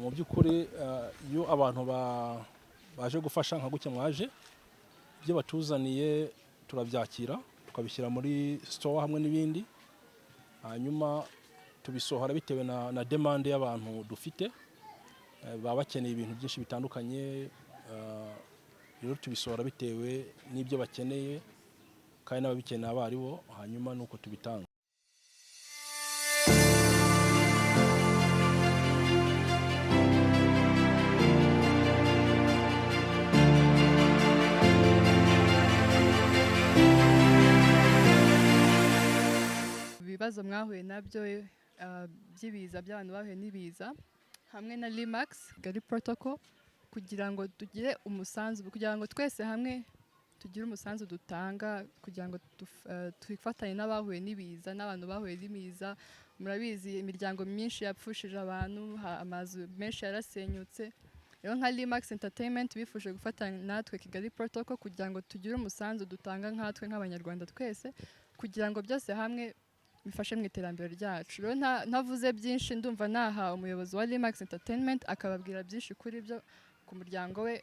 mu by'ukuri iyo abantu baje gufasha nka gutya mwaje ibyo batuzaniye turabyakira tukabishyira muri store hamwe n'ibindi hanyuma tubisohora bitewe na demande y'abantu dufite baba bakeneye ibintu byinshi bitandukanye rero tubisohora bitewe n'ibyo bakeneye kandi n'ababikeneye abo ari bo hanyuma nuko tubitanga. Ibibazo mwahuye nabyo by'ibiza by'abantu bahuye n'ibiza hamwe na Limax Kigali Protocol kugira ngo tugire umusanzu kugira ngo twese hamwe tugire umusanzu dutanga kugira ngo twifatanye n'abahuye n'ibiza n'abantu bahuye n'ibiza. Murabizi imiryango myinshi yapfushije abantu, amazu menshi yarasenyutse. Rero nka Limax Entertainment bifuje gufatanya natwe Kigali Protocol kugira ngo tugire umusanzu dutanga nkatwe nk'abanyarwanda twese kugira ngo byose hamwe bifashe mu iterambere ryacu. Rero ntavuze byinshi ndumva naha umuyobozi wa Limax Entertainment akababwira byinshi kuri byo ku muryango we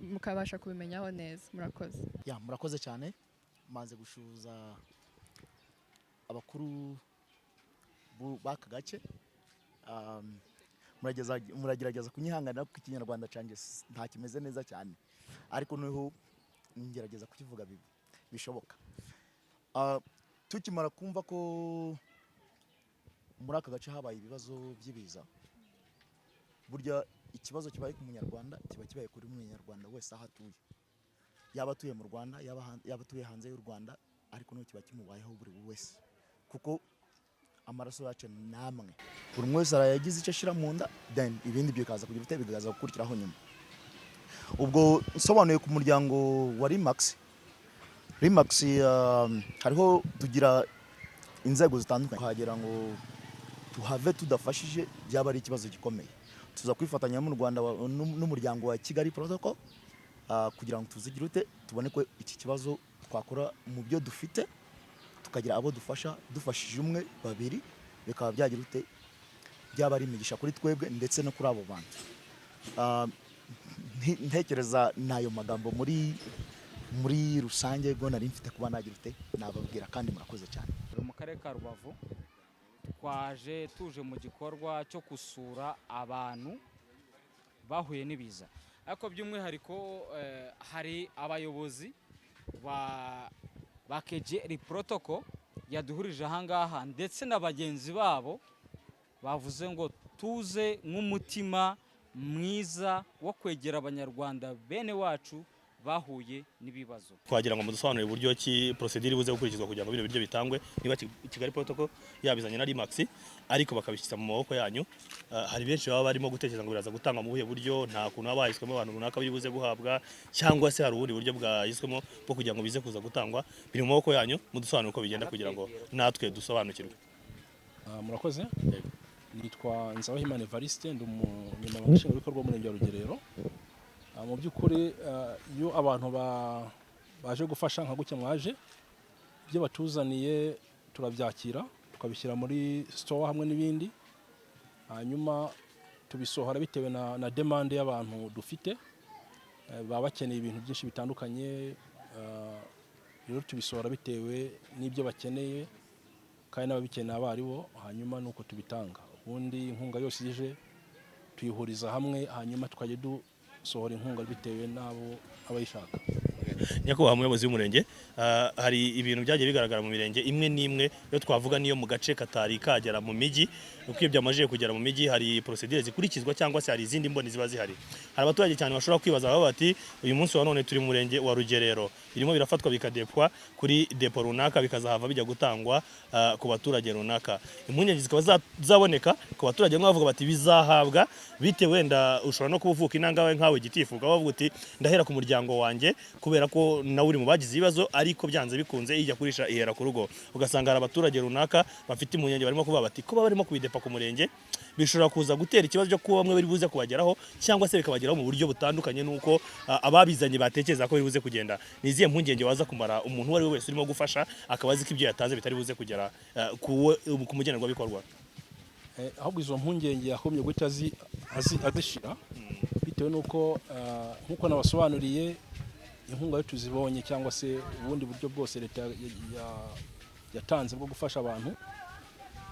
mukabasha kubimenyaho neza. Murakoze. Murakoze cyane. Maze gushuza abakuru b'aka gace. Muragerageza kunyihanganira kuko ikinyarwanda cyanjye nta kimeze neza cyane ariko noneho ngerageza kukivuga bishoboka. Tukimara kumva ko muri aka gace habaye ibibazo by'ibiza, burya ikibazo kibaye ku munyarwanda kiba kibaye kuri munyarwanda wese aho atuye, yaba atuye mu Rwanda yaba atuye hanze y'u Rwanda, ariko no kiba kimubayeho buri wese kuko amaraso yacu namwe buri wese arayagize icyo ashira mu nda, then ibindi bikaza kugira ute bigaza gukurikiraho nyuma. Ubwo nsobanuye ku muryango wa Limax hariho tugira inzego zitandukanye kuhagera ngo tuhave tudafashije byaba ari ikibazo gikomeye. Tuza kwifatanya mu Rwanda n'umuryango wa Kigali Protocol kugira ngo tuzigire ute tubone ko iki kibazo twakora mu byo dufite tukagira abo dufashije umwe babiri bikaba byagira ute byaba ari imigisha kuri twebwe ndetse no kuri abo bantu. Ntekereza nayo magambo muri rusange bwo nari mfite kuba nagira ute nababwira kandi murakoze cyane. Mu Karere ka Rubavu tuje mu gikorwa cyo gusura abantu bahuye n'ibiza, ariko by'umwihariko hari abayobozi ba Kigali Protocol yaduhurije ahangaha ndetse na bagenzi babo bavuze ngo tuze nk'umutima mwiza wo kwegera abanyarwanda bene wacu bahuye n'ibibazo. Twagira ngo mudusobanurire uburyo ki procedure buze gukurikizwa kugira ngo bino biryo bitangwe, niba Kigali Protocol yabizanye na Limax ariko bakabishyira mu maboko yanyu. Hari benshi baba barimo gutekereza ngo biraza gutanga mu buhe buryo, nta kuntu babahiswemo abantu runaka bibuze guhabwa cyangwa se hari ubundi buryo bwahiswemo bwo kugira ngo bize kuza gutangwa. Biri mu maboko yanyu, mudusobanurire uko bigenda kugira ngo natwe dusobanukirwe. Murakoze. Nitwa Nzabahimana Evariste, ndi umunyamabanga nshingwabikorwa w'umurenge wa Rugerero. Mu by'ukuri iyo abantu baje gufasha nka gutya mwaje ibyo batuzaniye turabyakira tukabishyira muri store hamwe n'ibindi hanyuma tubisohora bitewe na demande y'abantu dufite baba bakeneye ibintu byinshi bitandukanye rero tubisohora bitewe n'ibyo bakeneye kandi n'ababikeneye abo ari bo hanyuma nuko tubitanga. Ubundi inkunga yose ije tuyihuriza hamwe hanyuma tukajya sohora inkunga bitewe n'abo abayishaka. Nyakubahwa muyobozi w'umurenge, hari ibintu byagiye bigaragara mu mirenge imwe n'imwe yo twavuga niyo mu gace katari kagera mu miji, uko iyo byamaje kugera mu miji hari procedure zikurikizwa cyangwa se hari izindi mboni ziba zihari. Hari abaturage cyane bashobora kwibaza bati uyu munsi wa none turi mu murenge wa Rugerero, birimo birafatwa bikadepwa kuri depo runaka bikazahava bijya gutangwa ku baturage runaka. Impungenge zikaba zaboneka ku baturage bavuga bati bizahabwa bite wenda ushobora no kuvuka inangawe nkawe gitifu ukavuga uti ndahera ku muryango wanjye kubera ko nawe uri mu bagize ibibazo ariko byanze bikunze ijya kurisha ihera ku rugo. Ugasanga hari abaturage runaka bafite impungenge barimo kuvuga bati kuba barimo kubidepa ku murenge bishobora kuza gutera ikibazo cyo kuba bamwe bari buze kubageraho cyangwa se bikabageraho mu buryo butandukanye nuko ababizanye batekereza ko bari buze kugenda. Ni izihe mpungenge waza kumara umuntu wari wese urimo gufasha akaba azi ko ibyo yatanze bitari buze kugera ku mugenerwabikorwa? ahubwo izo mpungenge yakomye guhita azishira bitewe n'uko nk'uko nabasobanuriye inkunga yo tuzibonye cyangwa se ubundi buryo bwose leta yatanze bwo gufasha abantu.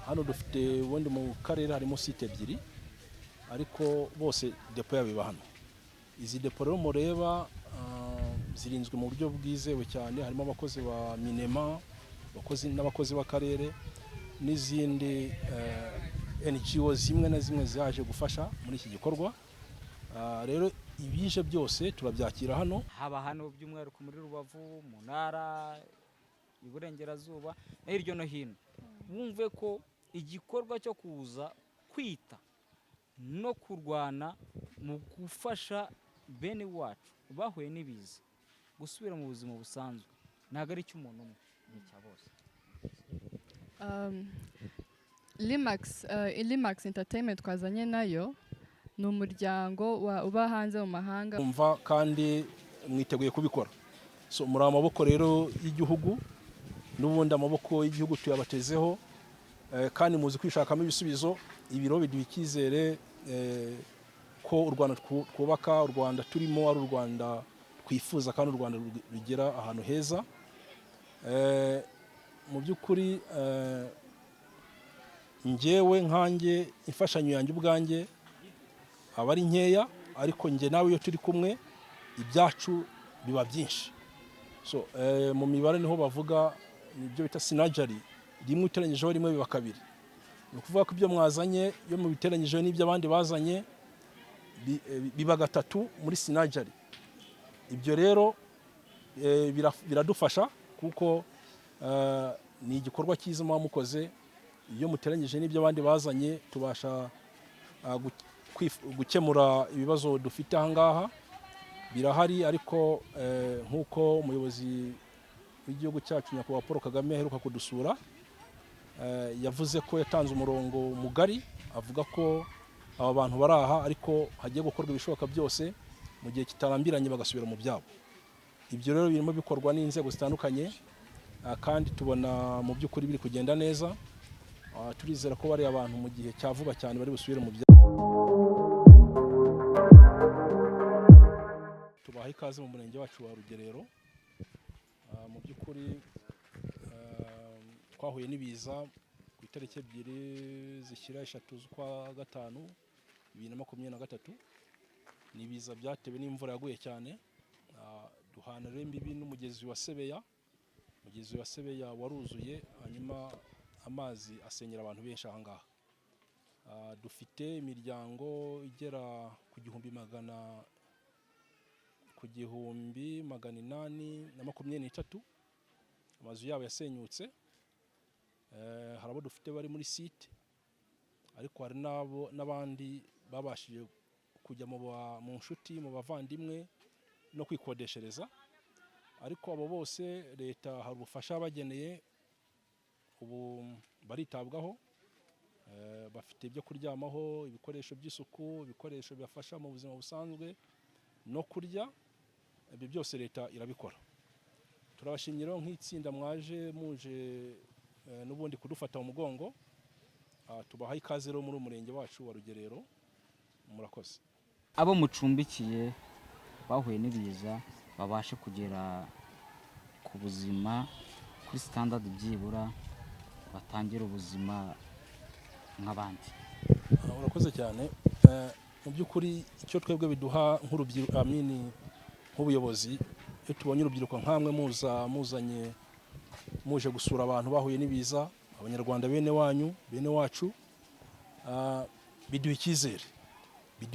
Hano dufite ubundi mu karere harimo site ebyiri ariko bose depo yabiba hano. Izi depo rero mureba zirinzwe mu buryo bwizewe cyane, harimo abakozi ba minema, n'abakozi b'akarere n'izindi NGO zimwe na zimwe zaje gufasha muri iki gikorwa. Rero ibije byose turabyakira hano. Haba hano by'umwihariko muri Rubavu, mu ntara y'Iburengerazuba no hirya no hino, wumve ko igikorwa cyo kuza kwita no kurwana mu gufasha bene wacu bahuye n'ibiza gusubira mu buzima busanzwe ntabwo ari cy'umuntu umwe, ni cya bose. Limax Entertainment twazanye nayo ni umuryango uba hanze mu mahanga. Umva kandi mwiteguye kubikora. So muri amaboko rero y'igihugu n'ubundi amaboko y'igihugu tuyabatezeho kandi muzi kwishakamo ibisubizo. Ibiro biduha icyizere ko u Rwanda twubaka, u Rwanda turimo ari u Rwanda twifuza kandi u Rwanda rugera ahantu heza. Mu by'ukuri njyewe nkanjye imfashanyo yanjye ubwanjye aba ari nkeya, ariko njye nawe iyo turi kumwe ibyacu biba byinshi. So mu mibare niho bavuga ibyo bita synergy, rimwe uteranyijeho rimwe biba kabiri. Ni ukuvuga ko ibyo mwazanye iyo mubiteranyijeho n'ibyo abandi bazanye biba gatatu muri synergy. Ibyo rero biradufasha kuko ni igikorwa cyiza muba mukoze. Iyo muteranyije n'ibyo abandi bazanye tubasha gukemura ibibazo dufite aha ngaha. Birahari, ariko nk'uko umuyobozi w'igihugu cyacu nyakubahwa Paul Kagame aheruka kudusura, yavuze ko yatanze umurongo mugari, avuga ko aba bantu bari aha ariko hagiye gukorwa ibishoboka byose mu gihe kitarambiranye bagasubira mu byabo. Ibyo rero birimo bikorwa n'inzego zitandukanye kandi tubona mu by'ukuri biri kugenda neza. Turizera ko bari abantu mu gihe cya vuba cyane bari busubire mu byabo. Tubaha ikaze mu murenge wacu wa Rugerero. Mu by'ukuri twahuye n'ibiza ku itariki 2 zishyira 3 z'ukwa gatanu 2023. Ni ibiza byatewe n'imvura yaguye cyane, duhana rero imbibi n'umugezi wa Sebeya. Umugezi wa Sebeya waruzuye, hanyuma amazi asenyera abantu benshi aha ngaha. Dufite imiryango igera ku 1,823 amazu yabo yasenyutse. Hari abo dufite bari muri site, ariko hari n'abandi babashije kujya mu nshuti, mu bavandimwe no kwikodeshereza. Ariko abo bose leta hari ubufasha bageneye, ubu baritabwaho. Bafite ibyo kuryamaho, ibikoresho by'isuku, ibikoresho bibafasha mu buzima busanzwe no kurya. Ibyo byose leta irabikora. Turabashimira nk'itsinda mwaje muje n'ubundi kudufata mu mugongo. Tubaha ikaze rero muri umurenge wacu wa Rugerero. Murakoze. Abo mucumbikiye bahuye n'ibiza babashe kugera ku buzima kuri standard byibura batangira ubuzima nk'abandi. Urakoze cyane. Mu by'ukuri icyo twebwe biduha nk'urubyiruko nk'ubuyobozi, iyo tubonye urubyiruko nkamwe muzanye muje gusura abantu bahuye n'ibiza, abanyarwanda bene wanyu, bene wacu, biduha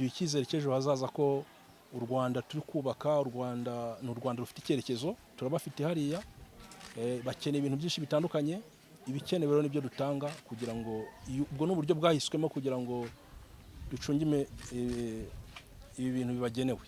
icyizere cy'ejo hazaza ko u Rwanda turi kubaka, u Rwanda rufite icyerekezo. Turabafite hariya, bakeneye ibintu byinshi bitandukanye. Ibikenewe rero nibyo dutanga kugira ngo ubwo n'uburyo bwahiswemo kugira ngo ducungime ibi bintu bibagenewe.